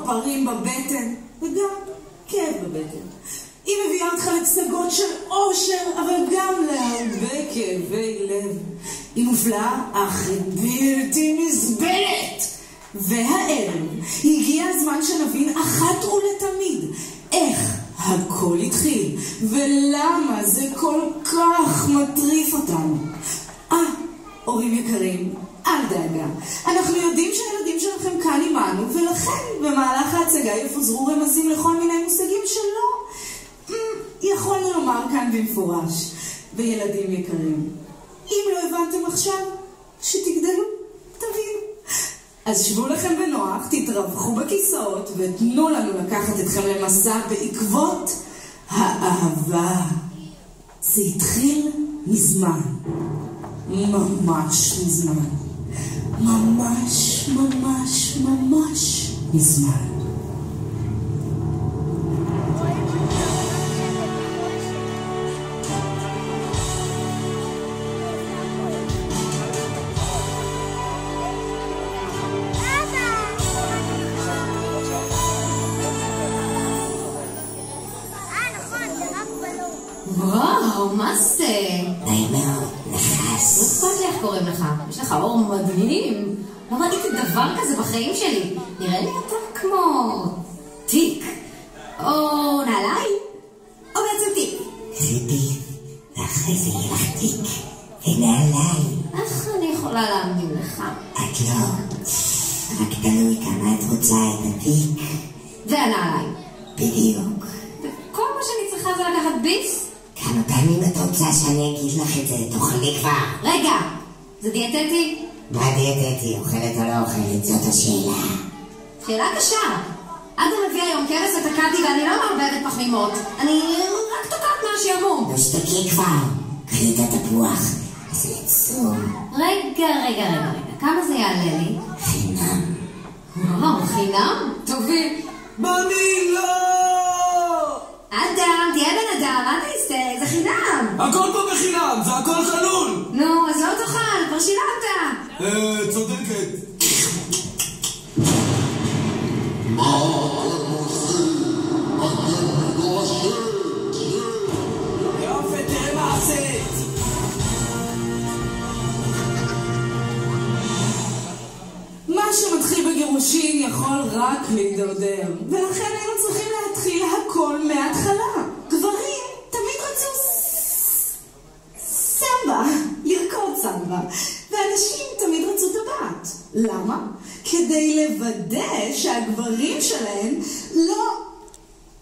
פרפרים בבטן, וגם כאב בבטן. היא מביאה אותך לפסגות של אושר, אבל גם להרבה כאבי לב. היא מופלאה, אך בלתי נסבלת. והערב הגיע הזמן שנבין אחת ולתמיד איך הכל התחיל, ולמה זה כל כך מטריף אותנו. הורים יקרים, אל דאגה. אנחנו יודעים שהילדים שלכם כאן עמנו, ולכן במהלך ההצגה יפוזרו רמזים לכל מיני מושגים שלא יכולנו לומר כאן במפורש. וילדים יקרים, אם לא הבנתם עכשיו, שתגדלו, תבינו. אז שבו לכם בנוח, תתרווחו בכיסאות, ותנו לנו לקחת אתכם למסע בעקבות האהבה. זה התחיל מזמן. ממש מזמן. ממש ממש ממש מזמן. וואו, מה זה? נעים מאוד, נחס. לא אכפת לי איך קוראים לך, יש לך אור מדהים. לא ראיתי דבר כזה בחיים שלי. נראה לי אתה כמו תיק. או נעליים. או בעצם תיק. חיבי, ואחרי זה יהיה לך תיק ונעליים. איך אני יכולה להאמין לך? את לא. רק תלוי כמה את רוצה את התיק. והנעליים. בדיוק. וכל מה שאני צריכה זה לקחת ביס? כמה פעמים את רוצה שאני אגיד לך את זה? תאכלי כבר. רגע, זה דיאטטי? מה דיאטטי? אוכלת או לא אוכלת? זאת השאלה. שאלה קשה. אדם מביא היום כבש ותקעתי ואני לא מערבבת פחמימות. אני רק תוקעת מהשעמום. לא שתקי כבר. קחי את התפוח. זה עצום. רגע. כמה זה יעלה לי? חינם. וואו, חינם? תוביל. בני לא! אדם, תהיה בן אדם, מה אתה היסטרי? זה חינם. הכל פה בחינם, זה הכל חלול. נו, אז לא תאכל, כבר שילמת. צודקת. יופי, תראה מה עשית. מה שמתחיל בגירושים יכול רק להידרדר, ולכן היינו צריכים להתחיל הכל מההתחלה. גברים תמיד רצו סמבה, לרקוד סמבה, ואנשים תמיד רצו טבעת. למה? כדי לוודא שהגברים שלהם לא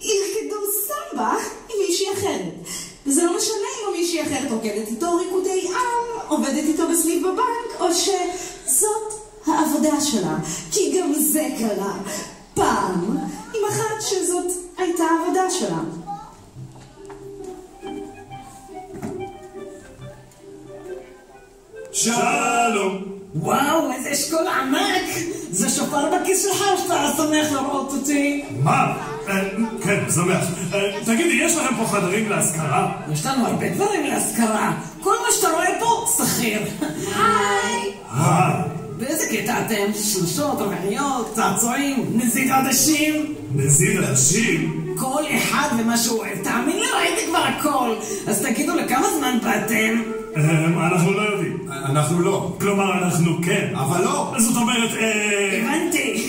ירקדו סמבה עם מישהי אחרת. וזה לא משנה אם מישהי אחרת רוקדת איתו ריקודי עם, עובדת איתו בסניף בבנק, או שזאת העבודה שלה. כי גם זה קרה פעם עם אחת שזאת הייתה העבודה שלה. שלום. וואו, איזה אשכול ענק. זה שופר בכיס שלך או שאתה שמח לראות אותי? מה? כן, שמח. תגידי, יש לכם פה חדרים להשכרה? יש לנו הרבה דברים להשכרה. כל מה שאתה רואה פה, שכיר. היי. באיזה קטע אתם? שלושות, רבעיות, צעצועים, נזיד עדשים? נזיד עדשים? כל אחד ומה שהוא אוהב. תאמין לי, ראיתי כבר הכל. אז תגידו, לכמה זמן באתם? אנחנו לא יודעים. אנחנו לא. כלומר, אנחנו כן. אבל לא. זאת אומרת, הבנתי.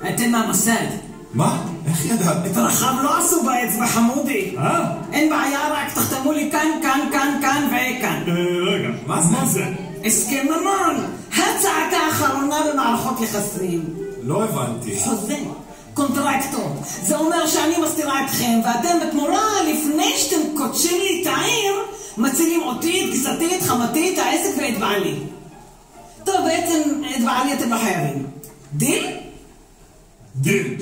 אתם מהמסד. מה? איך ידעת? את הרחב לא עשו באצבע, חמודי. אין בעיה, רק תחתמו לי כאן, כאן, כאן, כאן וכאן. רגע, מה זה? הסכם ממון. הצעקה האחרונה במערכות יחסים. לא הבנתי. חוזה. קונטרקטור. זה אומר שאני מסתירה אתכם, ואתם בתמורה, לפני שאתם קודשים לי את העיר, מצילים אותי, את גיסתי, את חמתי, את העסק ואת בעלי. טוב, בעצם את בעלי אתם לא חייבים. דיל? דיל.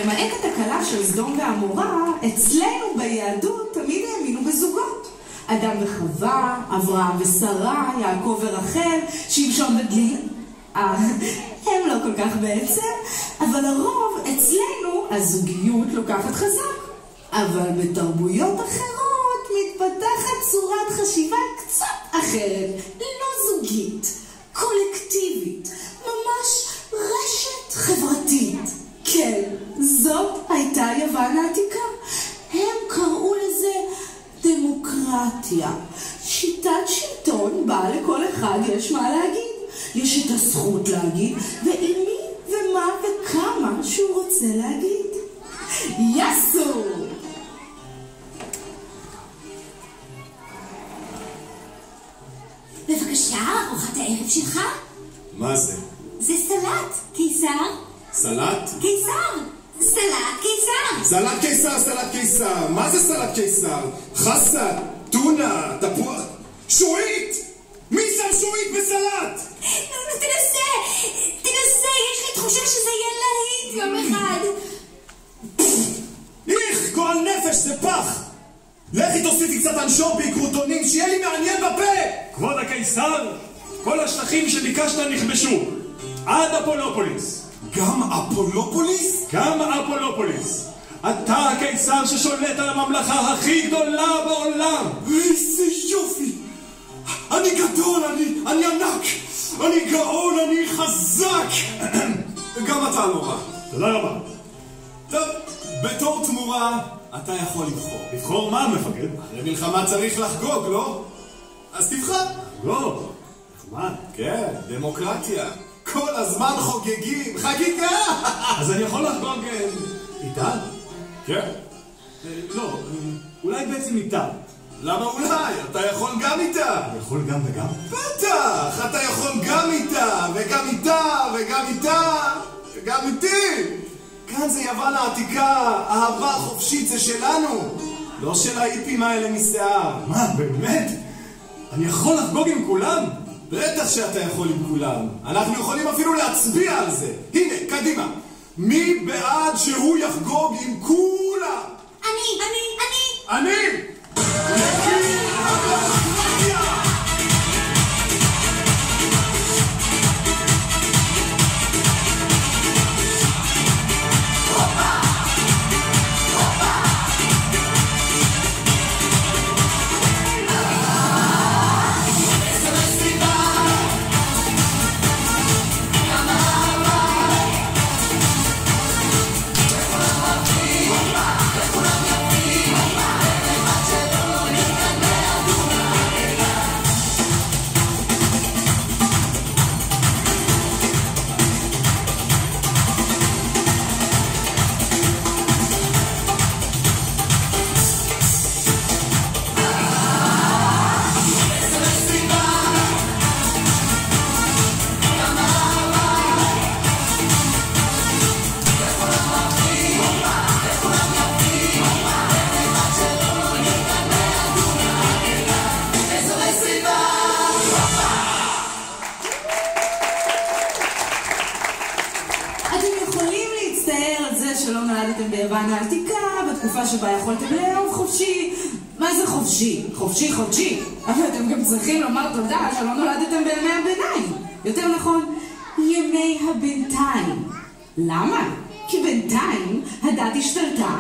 למעט התקלה של סדום ועמורה, אצלנו ביהדות תמיד האמינו בזוגות. אדם וחווה, אברהם ושרה, יעקב ורחל, שמשון ודלילה. הם לא כל כך בעצם, אבל הרוב אצלנו הזוגיות לוקחת חזק. אבל בתרבויות אחרות מתפתחת צורת חשיבה קצת אחרת, לא זוגית, קולקטיבית, ממש רשת חברתית. כן, זאת הייתה יוון העתיקה. הם קראו לזה דמוקרטיה. שיטת שלטון בה לכל אחד יש מה להגיד. יש את הזכות להגיד, ועם מי ומה וכמה שהוא רוצה להגיד. יסו! בבקשה, ארוחת הערב שלך? מה זה? זה סלט, קיסר. סלט? קיסר! סלט קיסר! סלט קיסר, סלט קיסר. מה זה סלט קיסר? חסה, טונה, תפוח, שועית! מי שם שועית בסלט? תנסה, יש לי תחושה שזה יהיה להיט יום אחד. איך, גועל נפש, זה פח! לכי תוסיפי קצת אנשובי, קרוטונים, שיהיה לי מעניין בפה! כבוד הקיסר, כל השטחים שביקשת נכבשו, עד אפולופוליס. גם אפולופוליס? גם אפולופוליס. אתה הקיסר ששולט על הממלכה הכי גדולה בעולם. איזה יופי! אני גדול, אני ענק! אני גאון, אני חזק! גם אתה לא רע. תודה רבה. טוב, בתור תמורה, אתה יכול לבחור. לבחור מה, מפקד? הרי מלחמה צריך לחגוג, לא? אז תבחר. לא, נחמד. כן, דמוקרטיה. כל הזמן חוגגים, חגיגה! אז אני יכול לחגוג איתה? כן. לא, אולי בעצם איתה. למה אולי? אתה יכול גם איתה. אני יכול גם וגם? בטח, אתה יכול גם איתה, וגם איתה, וגם איתה, וגם איתי. כאן זה יוון העתיקה, אהבה חופשית זה שלנו, לא של האיפים האלה משיער. מה, באמת? אני יכול לחגוג עם כולם? בטח שאתה יכול עם כולם. אנחנו יכולים אפילו להצביע על זה. הנה, קדימה. מי בעד שהוא יחגוג עם כולם? אני! אני! שלא נולדתם ביוון העתיקה, בתקופה שבה יכולתם לאהוב חופשי. מה זה חופשי? חופשי חודשי. אבל אתם גם צריכים לומר תודה שלא נולדתם בימי הביניים. יותר נכון, ימי הבינתיים. למה? כי בינתיים הדת השתלטה,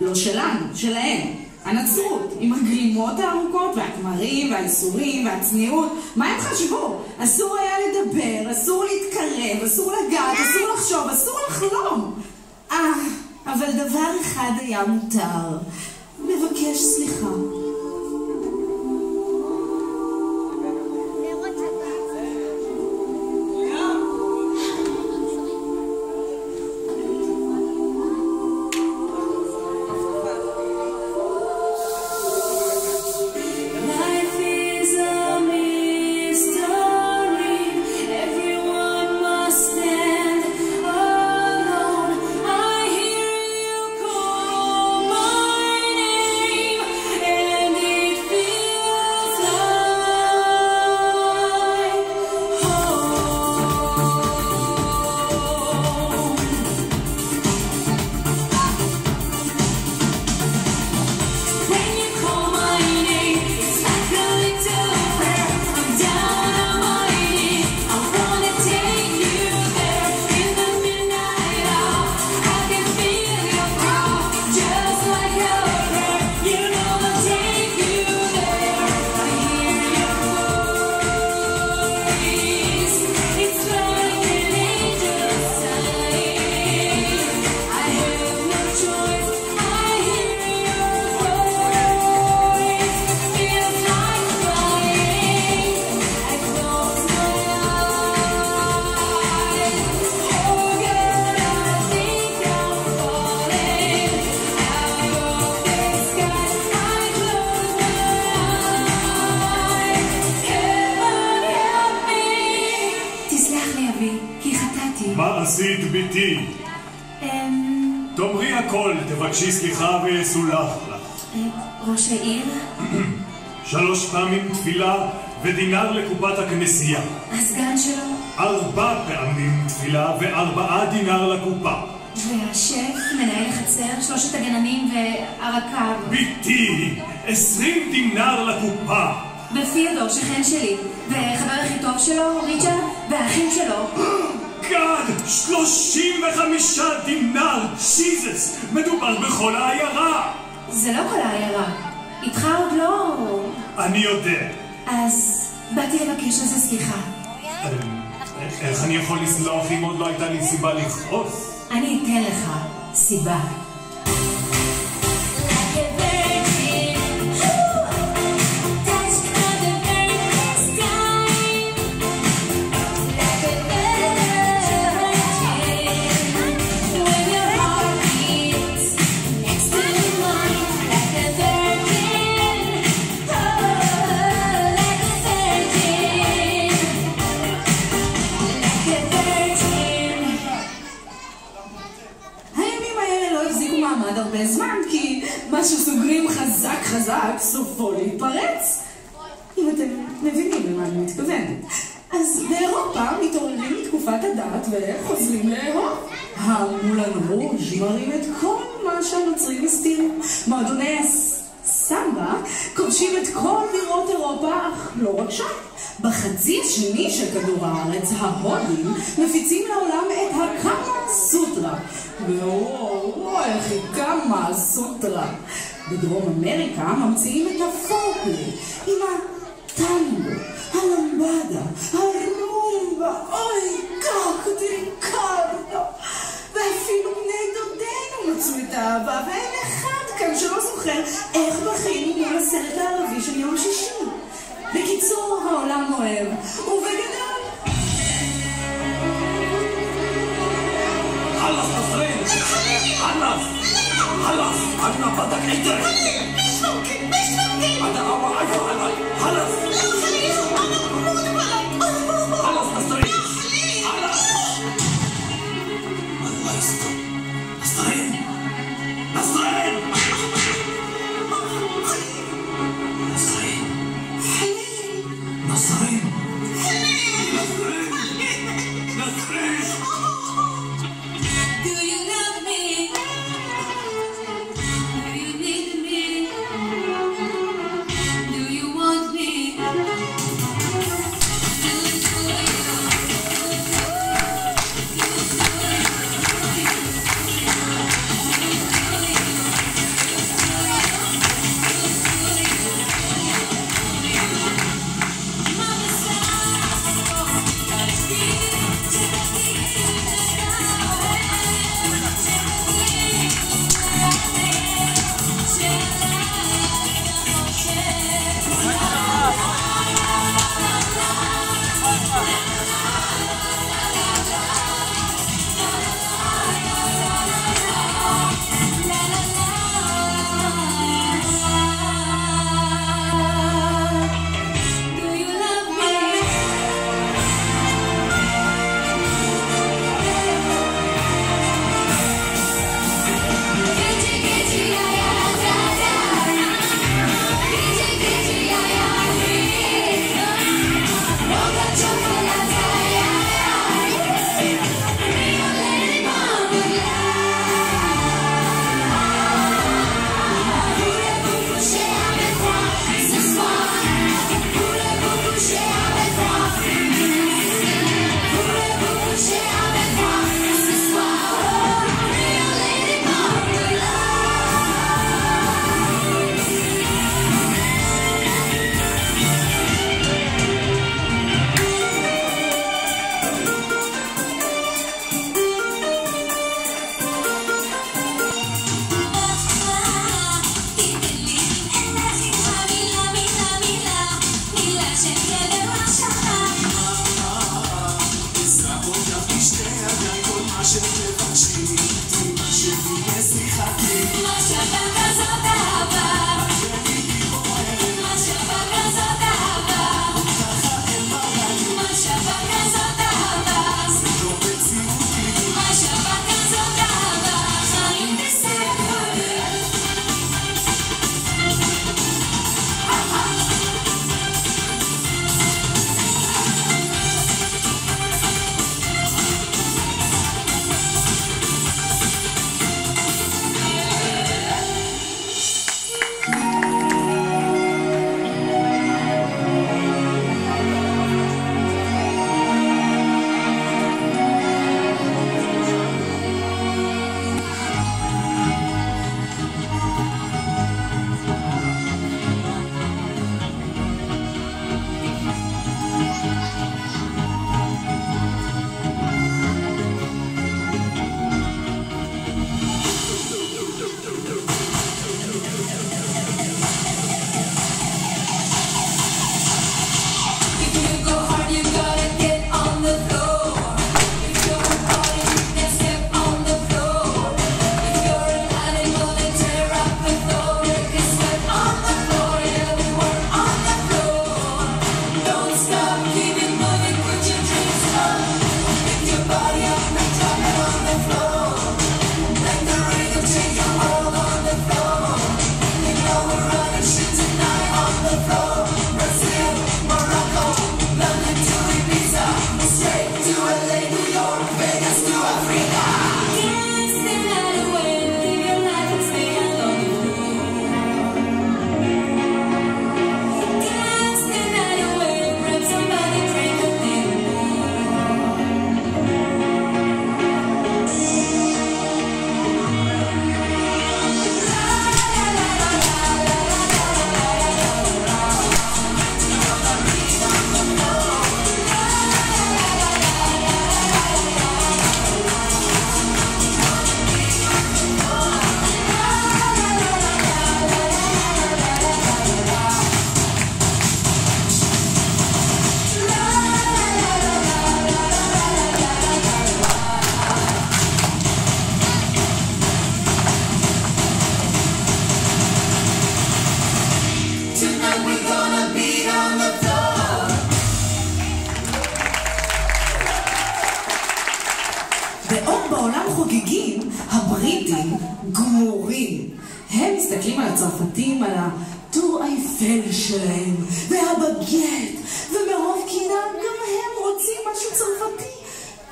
לא שלנו, שלהם. הנצרות, עם הגלימות הארוכות והכמרים והאיסורים והצניעות. מה הם חשבו? אסור היה לדבר, אסור להתקרב, אסור לגעת, אסור לחשוב, אסור לחלום. אבל דבר אחד היה מותר. מבקש סליחה. Yeah. לי, כי חטאתי. מה עשית ביתי? תאמרי הכל, תבקשי סליחה ויסולח לך. ראש העיר? 3 פעמים תפילה ודינר לקופת הכנסייה. הסגן שלו? 4 פעמים תפילה ו4 דינר לקופה. והשף, מנהל החצר, 3 הגננים והרקב. ביתי, 20 דינר לקופה. ופיודור, שכן שלי, וחבר הכי טוב שלו, ריצ'רד, והאחים שלו. גד, 35 דינר, שיזס, מדובר בכל העיירה. זה לא כל העיירה, איתך עוד לא... אני יודע. אז באתי לבקש לזה סליחה. איך אני יכול לסלוח אם עוד לא הייתה לי סיבה לכעוס? אני אתן לך סיבה. הרבה זמן, כי מה שסוגרים חזק חזק סופו להתפרץ. אם אתם מבינים למה אני מתכוונת. אז באירופה מתעוררים מתקופת הדת וחוזרים לאירופה. המולן רוז' מראים את כל מה שהנוצרים הסתירו. מועדוני סמבה כובשים את כל בירות אירופה, אך לא רק שם. בחצי השני של כדור הארץ, ההודים מפיצים לעולם את הקאמה סוטרה. וואו, איך היא קאמה סוטרה. בדרום אמריקה ממציאים את הפורקלי עם הטנגו, הלמבדה, הרומבה, אוי, קאקו דריקרדו. ואפילו בני דודינו מצאו את האהבה, ואין אחד כאן שלא זוכר איך בכינו מול הסרט הערבי של יום שישי. בקיצור, העולם אוהב, ובגדול. חלאס, נסרין! חלאס! חלאס! אנא בדק עידך! مش ممكن أنا أوعى علي خلص أنا بموت بلد خلص نسترين خلص الله يستر نسترين نسترين نسترين نسترين نسترين Do you love me? Do you need me? Do you want me? בעולם חוגגים, הבריטים גמורים. הם מסתכלים על הצרפתים, על הטור אייפל שלהם, והבגט, ומרוב קינם גם הם רוצים משהו צרפתי.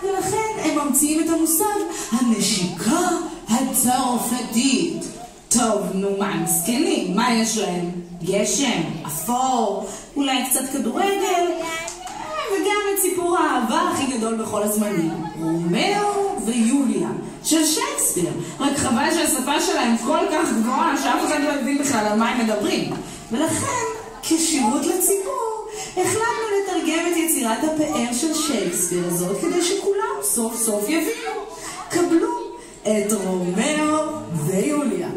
ולכן הם ממציאים את המושג הנשיקה הצרפתית. טוב, נו מה, הם מסכנים, מה יש להם? גשם, אפור, אולי קצת כדורגל, וגם את סיפור האהבה הכי גדול בכל הזמנים, רומאו ויוליה, של שייקספיר. רק חבל שהשפה שלהם כל כך גבוהה שאף אחד לא הבין בכלל על מה הם מדברים. ולכן, כשירות לציבור, החלטנו לתרגם את יצירת הפאר של שייקספיר הזאת כדי שכולם סוף סוף יבינו. קבלו את רומאו ויוליה.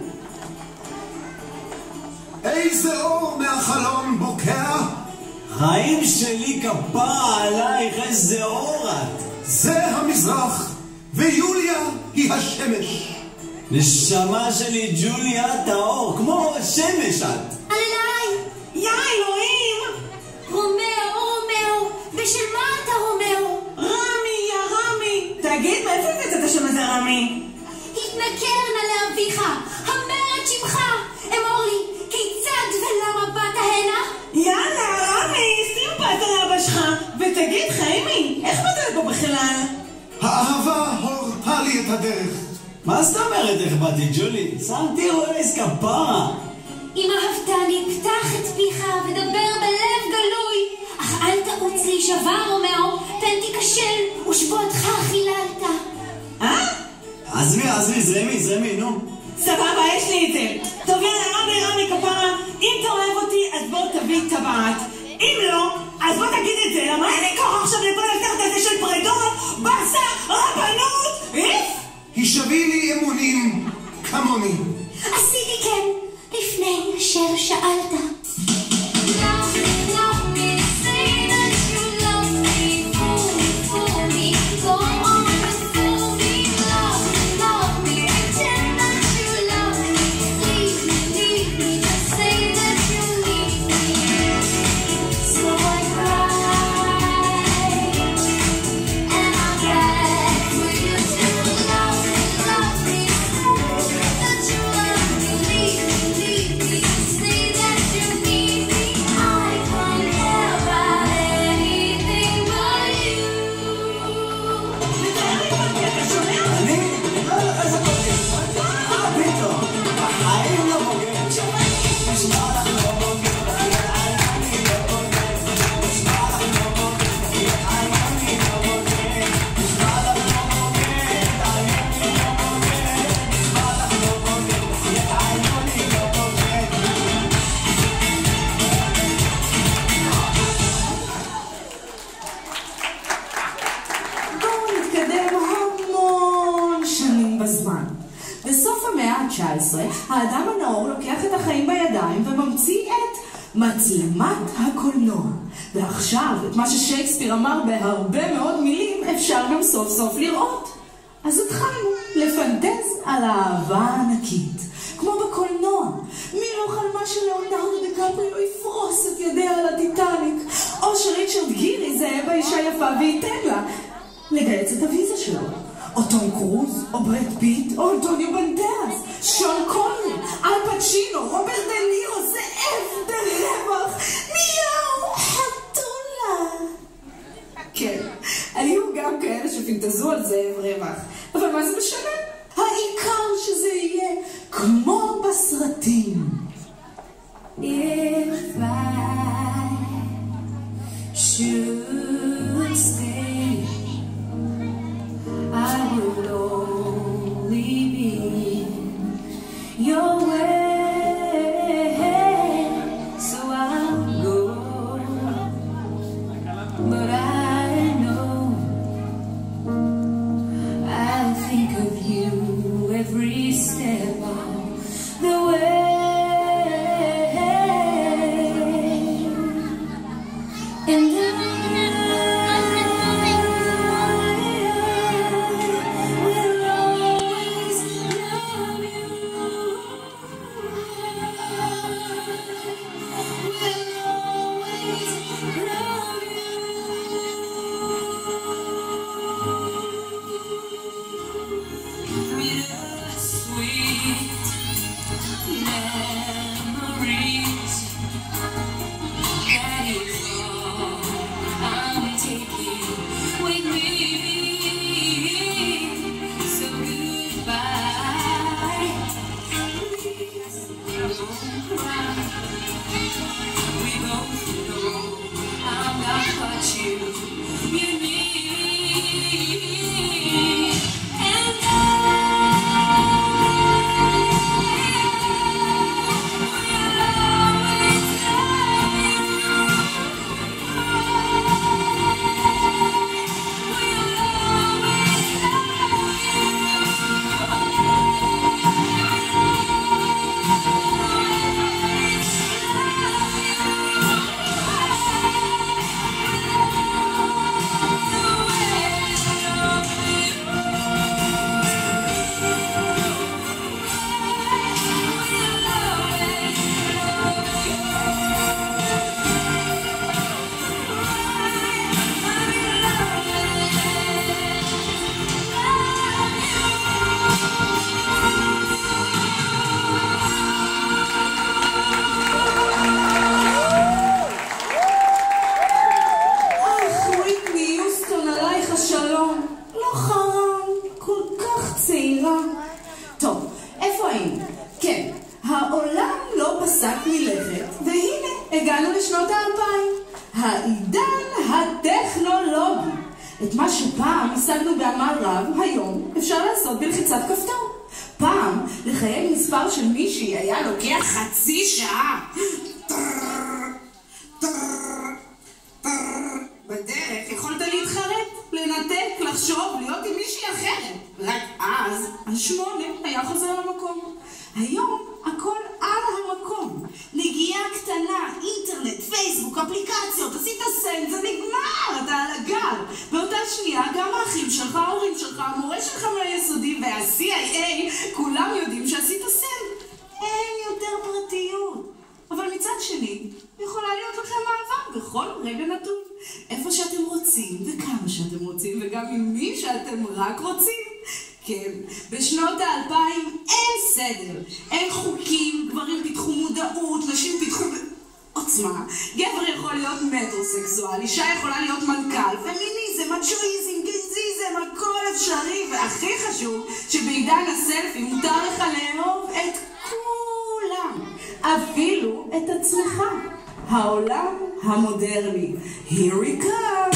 איזה אור מהחלון בוקע? חיים שלי כפרה עלייך, איזה אור את. זה המזרח, ויוליה היא השמש. נשמה שלי ג'וליה, את האור, כמו שמש את. עליי! יא אלוהים! רומאו, בשל מה אתה רומאו? רמי, יא רמי! תגיד, מאיפה הבאת את השם הזה רמי? התנכר נא לאביך, המר את שמך. אמור לי, כיצד ולמה באת הנה? יאללה, רמי, שים פה את הרבא שלך. ותגיד, חיימי, איך באת לפה בכלל? האהבה הורתה לי את הדרך. מה זאת אומרת איך באתי ג'ולי? שמתי רועס כפרה. אם אהבתני, פתח את פיך ודבר בלב גלוי. אך אל תעוץ לי שווה רומאו, פן תיכשל ושבועתך חיללת. עזבי, זרמי, נו. סבבה, יש לי את זה. טוב, יאללה, רמי כפרה, אם אתה אוהב אותי, אז בוא תביא טבעת. אם לא, אז בוא תגיד את זה, למה אין לי כוח עכשיו לבוא לתחת הזה של פרדות, בסה, רבנות, הישבי לי אמונים כמוני. עשיתי כן, לפני אשר שאלת. בסוף המאה ה-19, האדם הנאור לוקח את החיים בידיים וממציא את מצלמת הקולנוע. ועכשיו, את מה ששייקספיר אמר בהרבה מאוד מילים, אפשר גם סוף סוף לראות. אז התחלנו לפנטז על האהבה הענקית. כמו בקולנוע, מי לא חלמה שלאונרדו דיקפריו יפרוס את ידיה על הטיטניק, או שריצ'רד גירי זה באישה יפה וייתן לה לגייץ את הוויזה שלו. או טום קרוז, או ברד פיט, או אנטוניו בנדרס, שון קונרי, אל פצ'ינו, רוברט דה נירו, זאב דה רווח, מיהו חתולה. כן, היו גם כאלה שפינטזו על זאב רווח, אבל מה זה משנה? העיקר שזה יהיה כמו בסרטים. If I should stay, I would only be your way, so I'll go, but I know I'll think of you every step of the way. And פעם השגנו בעמל רב, היום אפשר לעשות בלחיצת כפתור. פעם לחייג מספר של מישהי היה לוקח חצי שעה. בדרך יכולת להתחרט, לנתק, לחשוב, להיות עם מישהי אחרת. רק אז השמונה היה חוזר למקום. היום הכל על המקום. נגיעה קטנה, אינטרנט, פייסבוק, אפליקציות, עשית סנד, זה נגמר, אתה על הגל. באותה שנייה גם האחים שלך, ההורים שלך, המורה שלך מהיסודי וה-CIA, כולם יודעים שעשית סנד. אין יותר פרטיות. אבל מצד שני, יכולה להיות לכם אהבה בכל רגע נתון. איפה שאתם רוצים וכמה שאתם רוצים וגם עם מי שאתם רק רוצים. כן, בשנות ה-2000 אין סדר, אין חוקים, גברים פיתחו מודעות, נשים פיתחו עוצמה. גבר יכול להיות מטרוסקסואל, אישה יכולה להיות מנכ"ל, פמיניזם, מצ'ואיזם, גזיזם, הכל אפשרי, והכי חשוב שבעידן הסלפי מותר לך לאהוב את כולם, אפילו את עצמך. העולם המודרני. Here we come!